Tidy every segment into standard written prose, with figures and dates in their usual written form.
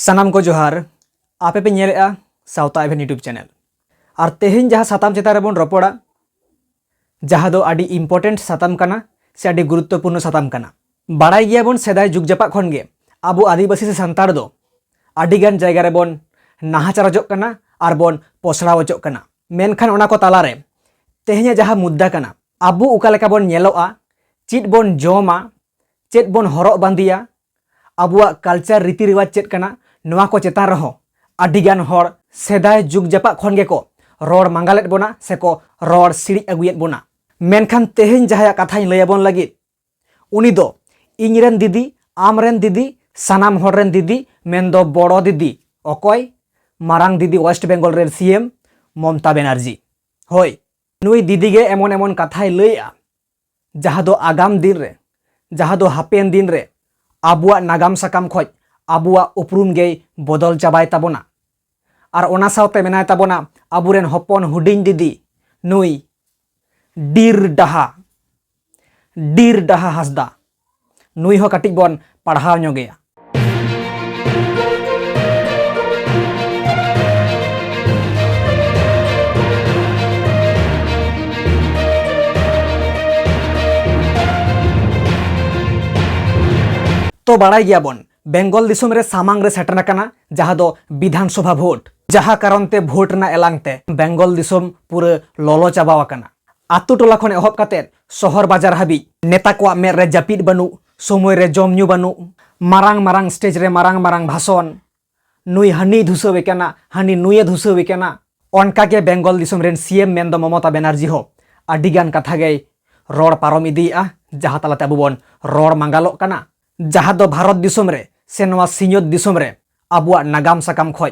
सानाम को जोहार आपे पे नेलेआ सावता इवेंट यूट्यूब चैनल और तेहेन जहाँ साताम चेतान रेबन रपड़ा जहाँ दो आडी इम्पोर्टेंट साताम कना से आडी गुरुत्वपूर्ण साताम कना बाड़ाई गियाबन सेदाय जुग जापाक खन गे आबो आदिवासी से सांतार दो आडी गान जायगा रेबन नाहाचारजोग कना आर बन पसड़ावचोग कना मेनखान ओना को तालारे तेहेन जहाँ मुद्दा कना आबो उका लेका बन नेलोआ चेद बन जमा चेद बन हरक बांदिया आबुआ कल्चर रीति रिवाज चेद कना नवा को चेतान रहो आडिगान हर सेदाय जुग जापा खन गेको रोड मांगालेत बोना सेको रोड सिड़ी अगुयेत बोना मेनखान तेहेन जहाया कथाई लैयाबन लगित उनी दो इñरेन दीदी आमरेन दीदी सानाम हर रेन दीदी मेन दो बड़ो दीदी अकय मारांग दीदी waste Bengal rain CM Mamata Banerjee होय नुई दीदी गे एमन एमन कथाई लैया जहाँ दो आगाम दिन रे जहाँ दो हापेन दिन रे आबुआ नागाम साकाम खoj आबुआ उपरुम गे बदल चाबाय ताबोना और ओना सावते मेनाय ताबोना आबुरेन हपन हुडिंग दीदी नुई डीर डाहा हासदा नुई हो काटिक बन पढ़ाव ñoगेया। तो बाड़ाई गया बन बेंगल दिसम रे सामांग रे सेटना कना जहाँ दो विधानसभा भोट जहाँ कारणते भोट ना एलांगते बेंगल दिसम पूरे ललो चाबावा कना आतु टोला खन एहब काते शहर बाजार हाबी नेता को मेर रे जापिद बानु समय रे जम न्यू बानु मारांग मारांग स्टेज रे मारांग मारांग भाषण नुई हानी धुसवे कना हानी नुये धुसवे कना अनका के बेंगल दिसम रेन सीएम मेन दो ममता बनर्जी हो आडिगान कथा गे रोड पारम इदिया जहाँ तालाते आबो बन रोड मांगालो कना जहाँ दो भारत दिसम रे से नवा सिंहत दिसम रे आबुआ नागाम साकाम खoj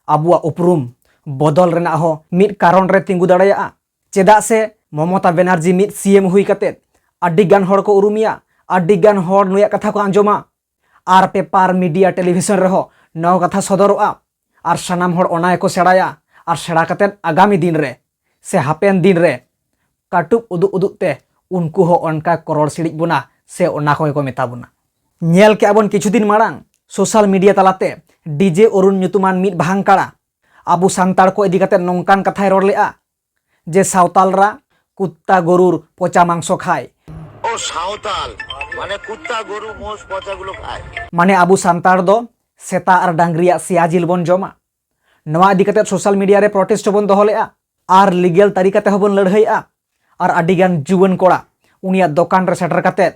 आबुआ उपरुम बदल रेना हो मिट कारण रे तिंगु दाड़ाया चेदा से ममता बनर्जी मिट सीएम हुई कते आडिगान हर को उरुमिया आडिगान हर नुया कथा को आंजोमा आर पेपर मीडिया टेलीविजन रे हो नव कथा सदरोआ आर सानाम हर ओना को सेड़ाया आर सेड़ा कते आगामी दिन रे से हापेन दिन रे काटुब उदुग उदुग ते उनको हो अनका करोड़ सिड़ी बुना से ओना को मेता बुना नेल के आबन किछु दिन मारांग सोशल मीडिया तलाते डीजे अरुण nyutuman मिट भांगकाड़ा आबू सांतार को इदी कते नोंकान कथाय रोड लेआ जे सावतालरा कुत्ता गरुर पचा मांसो खाय ओ सावताल माने कुत्ता गरु मोस पचा गुलो खाय माने आबू सांतार दो सेता आर डांगरिया सिया जिल बन जमा नवा इदी कते सोशल मीडिया रे प्रोटेस्ट बन दोहो लेआ आर लीगल तरीका ते हबन लड़हैया आर आडिगान जुवन कोड़ा उनिया दुकान रे सेटर कते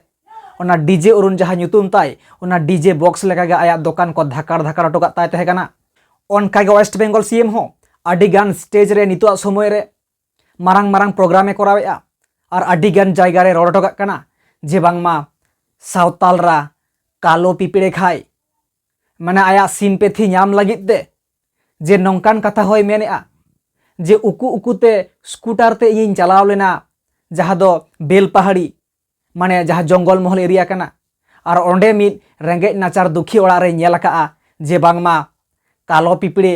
ओना डीजे अरुण जहाँ nyutum ताय ओना डीजे बॉक्स लेकागे आया दुकान को धाकार धाकार अटोका ताय तहे कना ओनकागे वेस्ट बेंगल सीएम हो आडिगान स्टेज रे नितो समय रे मारांग मारांग प्रोग्रामे करावेआ और आडिगान जायगा रे रोड अटोका कना जे बांगमा सावतालरा कालो पिपड़े खाय माने आया सिम्पेथी नाम लागित दे जे नोंकान कथा होय मेनेआ जे उकु उकुते स्कूटर ते इᱧ चलाव लेना जहाँ दो बेल पहाड़ी माने जहाँ जंगल महल एरिया कना और ओंडे मिट रेंगेज नाचार दुखी ओड़ा रे नेल काआ जे बांगमा कालो पिपड़े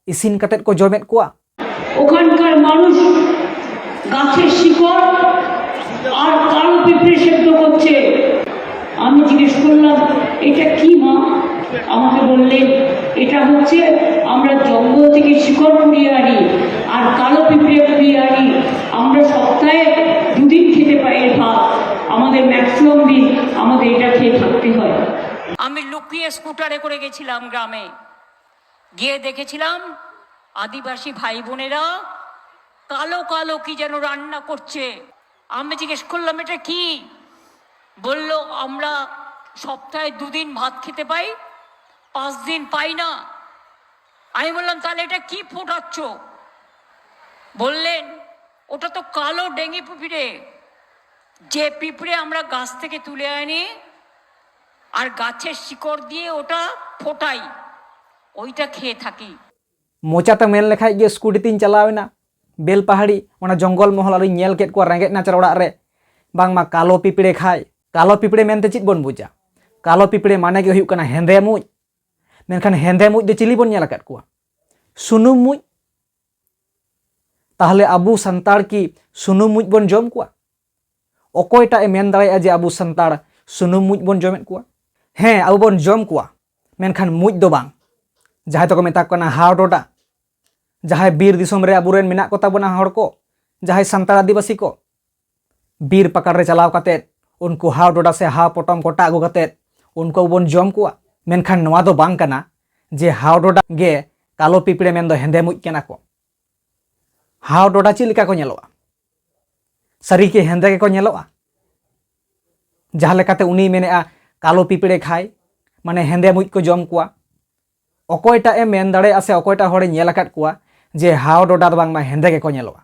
इसिन कतेत को जमेत कोआ ओखानकार मानुष गाছের শিকড় আর কালো পিঁপড়ে সেদ্ধ করছে। আমি জিজ্ঞেস করলাম এটা কি মা? আমাকে বললেন এটা হচ্ছে আমরা জঙ্গল থেকে শিকড় কুড়িয়ে আনি আর কালো পিঁপড়ে কুড়িয়ে আনি আমরা সপ্তাহে দুদিন খেতে পাই ভাত আমাদের ম্যাক্সিমাম দিন আমাদের এটা খেয়ে থাকতে হয়। আমি লুকিয়ে স্কুটারে করে গেছিলাম গ্রামে গিয়ে দেখেছিলাম আদিবাসী ভাই বোনেরা কালো কালো কি যেন রান্না করছে। আমি জিজ্ঞেস করলাম এটা কি? বলল আমরা সপ্তাহে দুদিন ভাত খেতে পাই 5 দিন পাই না। আমি বললাম তাহলে এটা কি ফোটাচ্ছ? বললেন ওটা তো কালো ডেঙ্গি পিঁপড়ে যে পিঁপড়ে আমরা গাছ থেকে তুলে আনি আর গাছের শিকড় দিয়ে ওটা ফোটাই ওইটা খেয়ে থাকি। मोचाते मेल लेखाय गे स्कूटी तीन चलावेना बेल पहाड़ी ओना जंगल महल आरी नेल केत को रेंगेज नाचार ओड़ा रे बांगमा कालो पिपड़े खाय कालो पिपड़े मेनते चित बन बुझा कालो पिपड़े माने गे हुयुक कना हेंदे मुज मेनखान हेंदे मुज दे चिली बन नेल आकाद कोआ सुनुम मुज ताहले आबू संतार की सुनुम मुज बन जम कोआ अकयटा ए मेन दाड़ाया जे आबू संतार सुनुम मुज बन जमेत कोआ हें आबू बन जम कोआ मेनखान मुज दो बांग jahay toko metak kana hao doda jahay bir disom re aburen menak ko tabona hor ko jahay santal adibasi ko bir pakar re chalaw katet unku hao doda se hao potom kota agu katet unko bon jom kuwa menkhan noa do bang kana je hao doda ge kalo pipire men do hende muj kena ko hao doda chi lika ko nyeloa sari ke hende ke ko nyeloa jaha lekate uni menea kalo pipire khai mane hende muj ko jom kuwa okoyta e men dare ase okoyta hore nyel akat kuwa je hao doda do bang ma hende ke ko nyeloa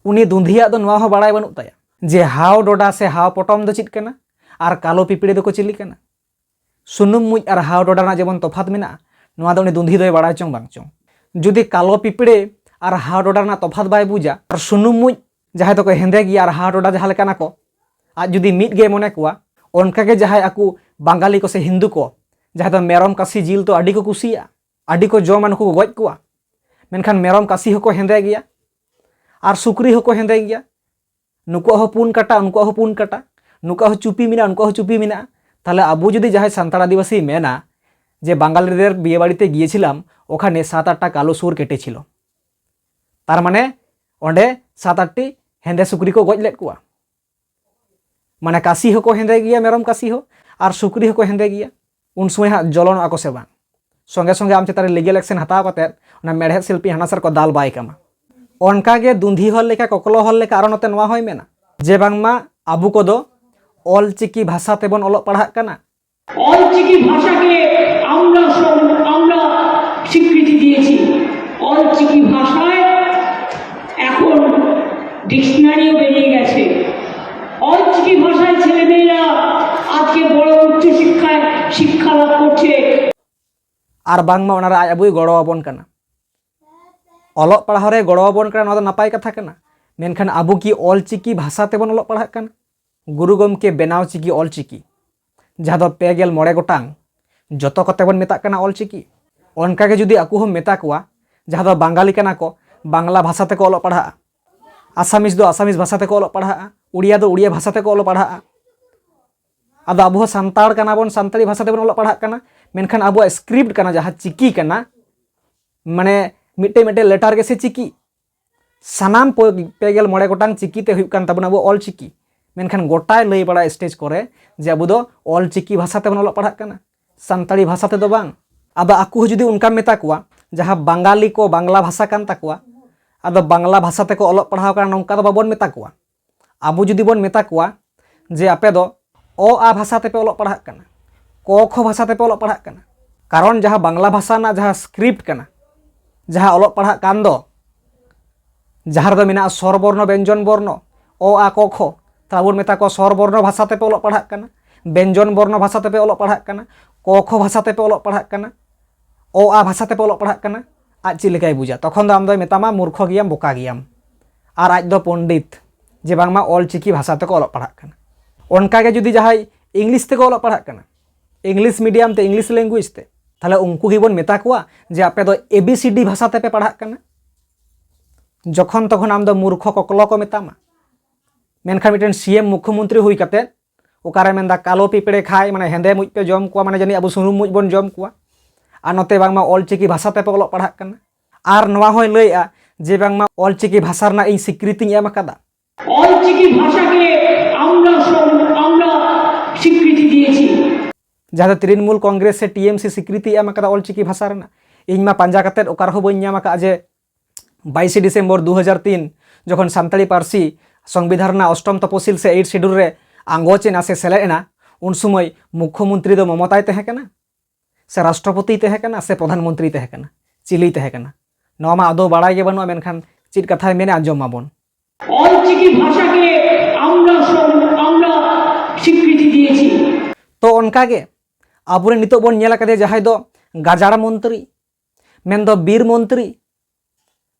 uni dundhiya do noa ho baray banuk taya je hao doda se hao potom do chit kana ar kalo pipire do ko chili kana sunum muj ar hao doda na jemon tofat mena noa do uni dundhi doy baray chong bang chong judi kalo pipire ar hao doda na tofat bay buja ar sunum muj jahay to ko hende gi ar hao doda jaha lekana ko aj judi mit ge mone kuwa onka ge jahay aku bangali ko se hindu ko jahay to merom kasi jil to adi ko kusiya adi ko joman ko goj kuwa menkhan merom kasi hoko hende giya ar sukri hoko hende giya nuko ho pun kata unko ho pun kata nuko ho chupi mina unko ho chupi mina তাহলে আবু যদি যাহাই সান্তাল আদিবাসী মেনা যে বাঙালিদের বিয়ে বাড়িতে গিয়েছিলাম ওখানে 7-8টা কালো সুর কেটেছিল তার মানে ওঁডে 7-8টি হেন্দে সুকরি কো গজ লেট কুয়া মানে কাশি হকো হেন্দে গিয়া মেরম কাশি হো আর সুকরি হকো হেন্দে গিয়া উন সময় জ্বলন আকো সে বাং সঙ্গে সঙ্গে আম চেতারে লিগেল অ্যাকশন হাতাও কাতে না মেড়হেদ শিল্পী হানাসার কো দাল বাই কামা অনকাগে দুন্ধি হল লেখা ককলো হল লেখা আর নতে নোয়া হয় মেনা যে বাংমা আবু কোদো অলচিকি ভাষা তেবন অলক পড়াক কানা অলচিকি ভাষাকে আমরা স্বীকৃতি দিয়েছি অলচিকি ভাষায় এখন ডিকশনারিও বেরিয়ে গেছে অলচিকি ভাষায় ছেলেমেয়েরা আজকে বড় উচ্চ শিক্ষায় শিক্ষা লাভ করছে আর বাংমা ওনারা আজ আবুই গড় আবন কানা অলক পড়াহরে গড় আবন কানা নদা নাপাই কথা কানা মেনখান আবু কি অলচিকি ভাষা তেবন অলক পড়াক কানা गुरु गमके बेनाव चिकी अलचिकी जहाँ दो 9 गोटांग जतो कते बन मेता कना अलचिकी ओनका के जुदी आकु हम मेता कुआ जहाँ दो बांगाली कना को बांग्ला भाषा ते को अलग पढ़ा आसामिस दो आसामिस भाषा ते को अलग पढ़ा उड़िया दो उड़िया भाषा ते को अलग पढ़ा आदो आबो संताड़ कना बन संताली भाषा ते बन अलग पढ़ा कना मेनखान आबो स्क्रिप्ट कना जहाँ चिकी कना माने मिटे मिटे लेटर के से चिकी सानाम 9 गोटांग चिकी ते हुयुक कान ताबोना आबो अलचिकी मेनखान गोटाय लई बड़ा स्टेज करे जे आबो दो अलचिकी भाषा ते बन अलग पढ़ा कना संताली भाषा ते दो बांग आदो आकु जुदी उनका मेता कुआ जहाँ बांगाली को बांग्ला भाषा कान ताकुआ आदो बांग्ला भाषा ते को अलग पढ़ाव कान नोंका दो बाबन मेता कुआ आबो जुदी बन मेता कुआ जे आपे दो अ आ भाषा ते पे अलग पढ़ा कना क ख भाषा ते पे अलग पढ़ा कना कारण जहाँ बांग्ला भाषा ना जहाँ स्क्रिप्ट कना जहाँ अलग पढ़ा कान दो जहाँ दो मेना स्वरबर्ण व्यंजन वर्ण अ आ क ख ताबुन मेता को स्वरबर्ण भाषा ते पे अलग पढ़ा कना व्यंजन वर्ण भाषा ते पे अलग पढ़ा कना क ख भाषा ते पे अलग पढ़ा कना अ आ भाषा ते पे अलग पढ़ा कना आज ची लेकाय बुझा तखन दो आम दो मेतामा मूर्ख गियाम बोका गियाम और आज दो पंडित जे बांगमा अलचिकी भाषा ते को अलग पढ़ा कना ओनका के जुदी जहाय इंग्लिश ते को अलग पढ़ा कना इंग्लिश मीडियम ते इंग्लिश लैंग्वेज ते ताहले उनको ही बन मेता कुआ जे आपे दो ABCD भाषा ते पे पढ़ा कना जखन तखन आम दो मूर्ख ककलो को मेतामा मेनखान मिटन CM मुख्यमंत्री हुई कते ओकारे मेनदा कालो पिपड़े खाय माने हेंदे मुज पे जम कुआ माने जानि आबो सुनुम मुज बन जम कुआ आ नते बांगमा अलचिकी भाषा ते पे अलग पढ़ा कना आर नवा होय लैआ जे बांगमा अलचिकी भाषा रना इ स्वीकृति एम आकादा অলচিকি ভাষাকে আমরা স্বীকৃতি দিয়েছি जहाँ तृणमूल कांग्रेस से TMC स्वीकृति एम आकादा अलचिकी भाषा रना इनमा पांजा कते ओकार हो बन नाम आका जे 22 डिसेम्बर 2003 जखन सानताली पारसी संविधान 8ম तपसिल से 8 शेड्यूल रे आंगोचेना से सेलेना उन समय मुख्यमंत्री दो ममताय तहेकना से राष्ट्रपति तहेकना से प्रधानमंत्री तहेकना चिली तहेकना नवा मा आदो बाड़ाय गे बनुआ मेनखान चिट कथाय मेने आंजम माबन অলচিকি ভাষাকে আমরা স্বীকৃতি দিয়েছি तो उनका गे आबुरे नितो बन नेला कदे जहाय दो गाजाड़ मंत्री मेन दो बीर मंत्री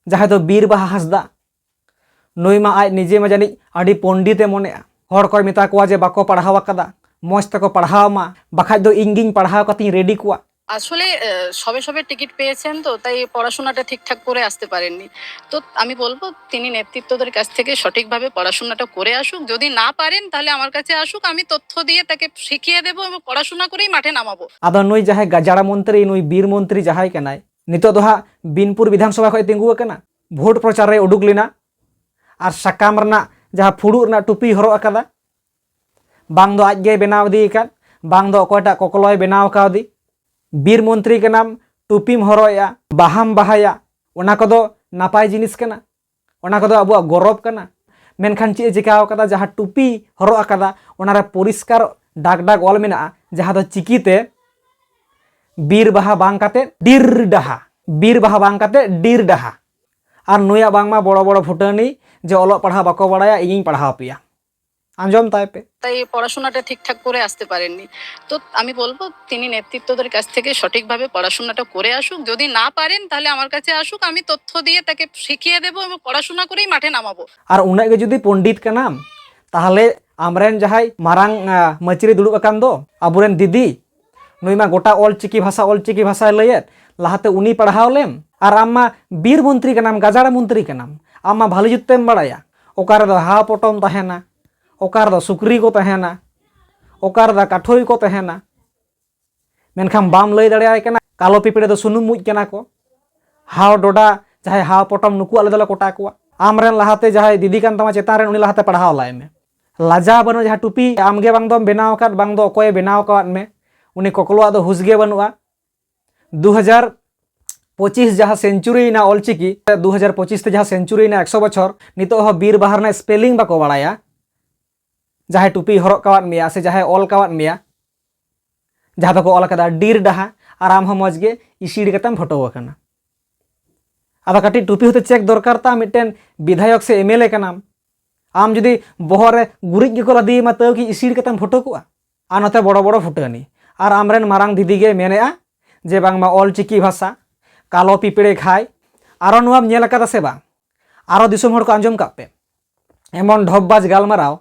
जहाय दो बीर बाहा हासदा नई मा आज निजे मा जानी आडी पंडिते मने हर को मेता कुआ जे बाको पढ़ावा कदा मस्त को पढ़ावा मा बाखाज दो इंगिंग पढ़ावा कती रेडी कुआ আসলে সবে সবে টিকিট পেয়েছেন তো তাই পড়াশোনাটা ঠিকঠাক করে আসতে পারেননি তো আমি বলবো তিনি নেতৃত্বদের কাছ থেকে সঠিকভাবে পড়াশোনাটা করে আসুক যদি না পারেন তাহলে আমার কাছে আসুক আমি তথ্য দিয়ে তাকে শিখিয়ে দেবো এবং পড়াশোনা করেই মাঠে নামাবো आदो नई जहाय गाजाड़ मंत्री नई बीर मंत्री जहाय कनाय नितो दो हाँ बिनपुर विधानसभा खो तिंगू अकना भोट प्रचार रे उडुक लेना और साकाम रना जहाँ फुड़ू रना टुपी हरो अकदा बांग दो आज गे बनाव दी का बांग दो अकोयटा कोकलोय बनाव कावदी बीर मंत्री के नाम टुपीम हरोया बाहाम बाहाया ओना कदो नापाय जिनिस कना ओना कदो अबुआ गौरव कना मेनखान चे चिकाव कदा जहाँ टुपी हरो अकदा ओना रे परिष्कार डाक डाक ऑल मेना जहाँ दो चिकीते बीर बाहा बांग काते डीर डाहा बीर बाहा बांग काते डीर डाहा और नुया बांगमा बड़ो बड़ो फुटानी जे ओलो पढ़ा बाको बड़ाया इगिं पढ़ाव पिया आंजम ताई पे তাই পড়াশোনাটা ঠিকঠাক করে আসতে পারেননি। তো আমি বলবো তিনি নেতৃত্বদের কাছ থেকে সঠিকভাবে পড়াশোনাটা করে আসুক, যদি না পারেন তাহলে আমার কাছে আসুক, আমি তথ্য দিয়ে তাকে শিখিয়ে দেবো এবং পড়াশোনা করেই মাঠে নামাবো। और उन्हें के जुदी पंडित का नाम ताहले आमरेन जहाई मारांग मचरी दुड़ुब अकान दो अबुरेन दीदी नुईमा गोटा ऑलचिकी भाषा लयेत लाहाते उनी पढ़ाव लेम और आमा बीर मंत्री का नाम गाजाड़ा मंत्री का नाम आमा भाली जुत्तेम बड़ाया ओकार दो हा पटम तहेना ओकार दो सुकरी को तहेना ओकार दा काठोई को तहेना मेनखान बाम लय दाड़ेयाय कना कालो पिपड़े दो सुनुम मुज कना को हाव डोडा चाहे हाव पटम नुकु आले दला कोटा को आमरेन लाहाते जहां दीदी कान तमा चेतान रेन उनी लाहाते पढ़ाव लाय में लाजा बनो जहां टुपी आमगे बांग दो बनाव काट बांग दो अकोय बनाव काट में उनी कोकलोआ दो हुसगे बनुआ 2025 जहां सेंचुरी ना ऑलचिकी 2025 ते जहां सेंचुरी ना 100 बछर नितो हो बीर बाहर ना स्पेलिंग बाको बाड़ाया जहां टुपी हरक कावात मिया से जहां ऑल कावात मिया जहां तक ऑल कदा डीर डाहा आराम हो मजगे इसीड़ कतम फोटो वकना आदा काटी टुपी होते चेक दरकार ता मिटेन विधायक से एमएलए का नाम आम जुदी बहरे गुरिज गे को लदी मा तो कि इसीड़ कतम फोटो को आ नते बड़ो बड़ो फुटानी और आमरेन मारांग दीदी गे मेनेआ जे बांगमा ऑलचिकी भाषा कालो पिपड़े खाय आरो नुआम नेल अकादा से बांग आरो दिसोम हर को आंजम कापे एमन ढोबबाज गालमाराव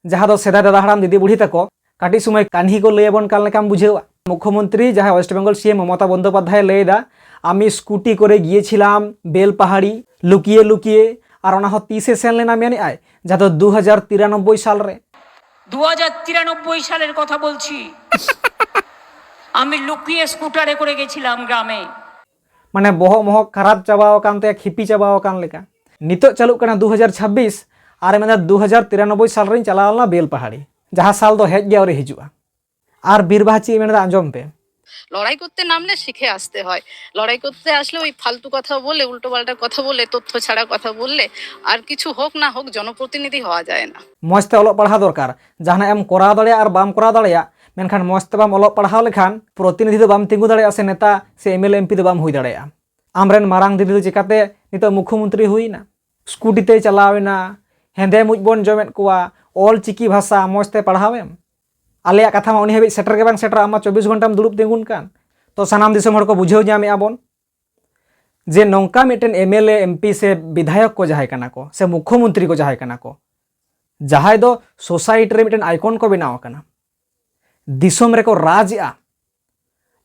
जहाँ दो सेदा दादा हराम दीदी बुढ़ी तको काटी समय कान्ही को लयबन काल लेकाम बुझेवा मुख्यमंत्री जहाँ वेस्ट बेंगल सीएम ममता बंदोपाध्याय लयदा आमी स्कूटी करे गिएछिलाम बेलपाहाड़ी लुकिए लुकिए और ओना हो तीसे सेन लेना मेने आय जहाँ तो 2093 साल रे 2093 সালের কথা বলছি আমি লুকিয়ে স্কুটারে করে গেছিলাম গ্রামে माने बहो मोह खराब चाबाव कानते खिपी चाबाव कान लेका नितो चालू कना 2026 और मेना 2093 साल रे चलावलना बेलपाहाड़ी जहाँ साल दो हेज गया और हिजुआ और बीरबाची मेना आंजम पे লড়াই করতে নামলে শিখে আসতে হয়, লড়াই করতে আসলে ওই ফালতু কথা বলে উল্টো পাল্টা কথা বলে তথ্য ছাড়া কথা বললে আর কিছু হোক না হোক জনপ্রতিনিধি হওয়া যায় না। मजते अलोक पढ़ा दरकार जहाँ एम करा दाड़े और बाम करा दाड़े मेनखान मजते बाम अलोक पढ़ाव लेखान प्रतिनिधि दो बाम तिंगु दाड़े से नेता से एमएलए एमपी दो बाम हुई दाड़े आमरेन मारांग दीदी दो चिकाते नितो मुख्यमंत्री हुईना स्कूटीते चलावेना हेंदे मुजबन जमेत कोआ ऑलचिकी भाषा मजते पढ़ावेम आलिया कथा मा उनी हेबे सेटर के बांग सेटर आमा 24 घंटा दुड़ुब तिंगुन कान तो सानाम दिसम हर को बुझेव जामे आबन जे नौका मिटेन एमएलए एमपी से विधायक को जहाय कना को से मुख्यमंत्री को जहाय कना को जहाय दो सोसाइटी रे मिटेन आइकन को बनाव कना दिसम रे को राजया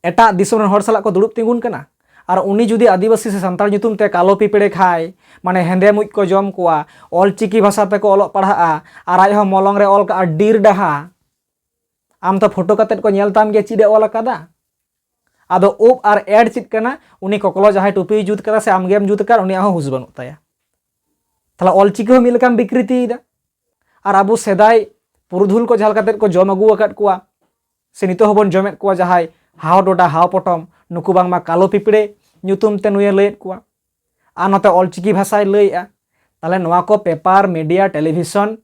एटा दिसम रन हर साला को दुड़ुब तिंगुन कना और उनी जुदी आदिवासी से सांताल nyutum ते कालो पिपड़े खाय माने हेंदे मुज को जम कोआ ऑलचिकी भाषा ते को ऑलोक पढ़ा और आज हो मलंग रे ऑल का डीर डाहा आम तो फोटो कतेट को नेलताम गे चिदे ऑल कदा आदो ओप और एड चित कना उनी कोकलो जहाय टुपी जुत कदा से आमगेम जुत कर उनी हुस बनु ताया तला ऑलचिकी हो मिलकाम विकृति दा और आबो सेदाय पुरुधुल को झाल कतेट को जम अगु अकट कोआ से नितो हबन जमेत कोआ जहाय हाव डोडा हाव पटम नुकु बांगमा कालो पिपड़े nyutum ते नुये लयत कोआ आ नते ऑलचिकी भाषाय लयआ ताले नोआ को पेपर मीडिया टेलीविजन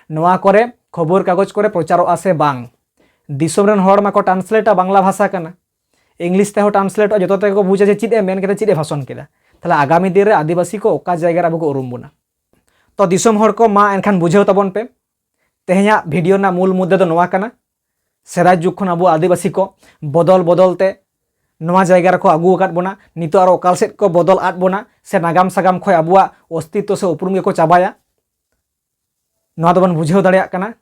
नोआ करे खबर कागज करे प्रचारोआ से बांग दिसोम रेन हर माको ट्रांसलेटा बांग्ला भाषा कना इंग्लिश ते हो ट्रांसलेट जतो ते को बुझे जे चिदे मेन केते चिदे भाषण केदा ताले आगामी दिन रे आदिवासी को ओका जायगा रे को उरुम बुना तो दिसोम हर को मा एनखान बुझेव ताबन पे तेहेया वीडियो ना मूल मुद्दे दो नोआ कना सेदाय जुग खन आबो आदिवासी को बदल बदलते नोआ जायगा रे को आगु अकाट बोना नितो आरो ओकाल सेट को बदल आट बोना से नागाम सागाम खय आबुआ अस्तित्व से उपरुम गे को चाबाया नोआ दबन बुझेव दाड़ेया कना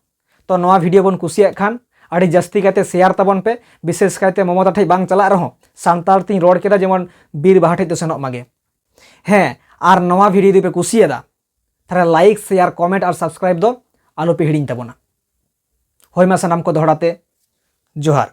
तो नोआ वीडियो बन कुसिया खान आड़ी जास्ती काते शेयर ताबन पे विशेष काते ममता ठे बांग चला रहो सांताल तीन रोड केदा जेमन बीर बाहा ठे तो सेनोक मागे हें आर नोआ वीडियो दी पे कुसियादा थारे लाइक शेयर कमेंट और सब्सक्राइब दो आलो पे हिडिंग ताबोना होय मा सानाम को दोहराते जोहार।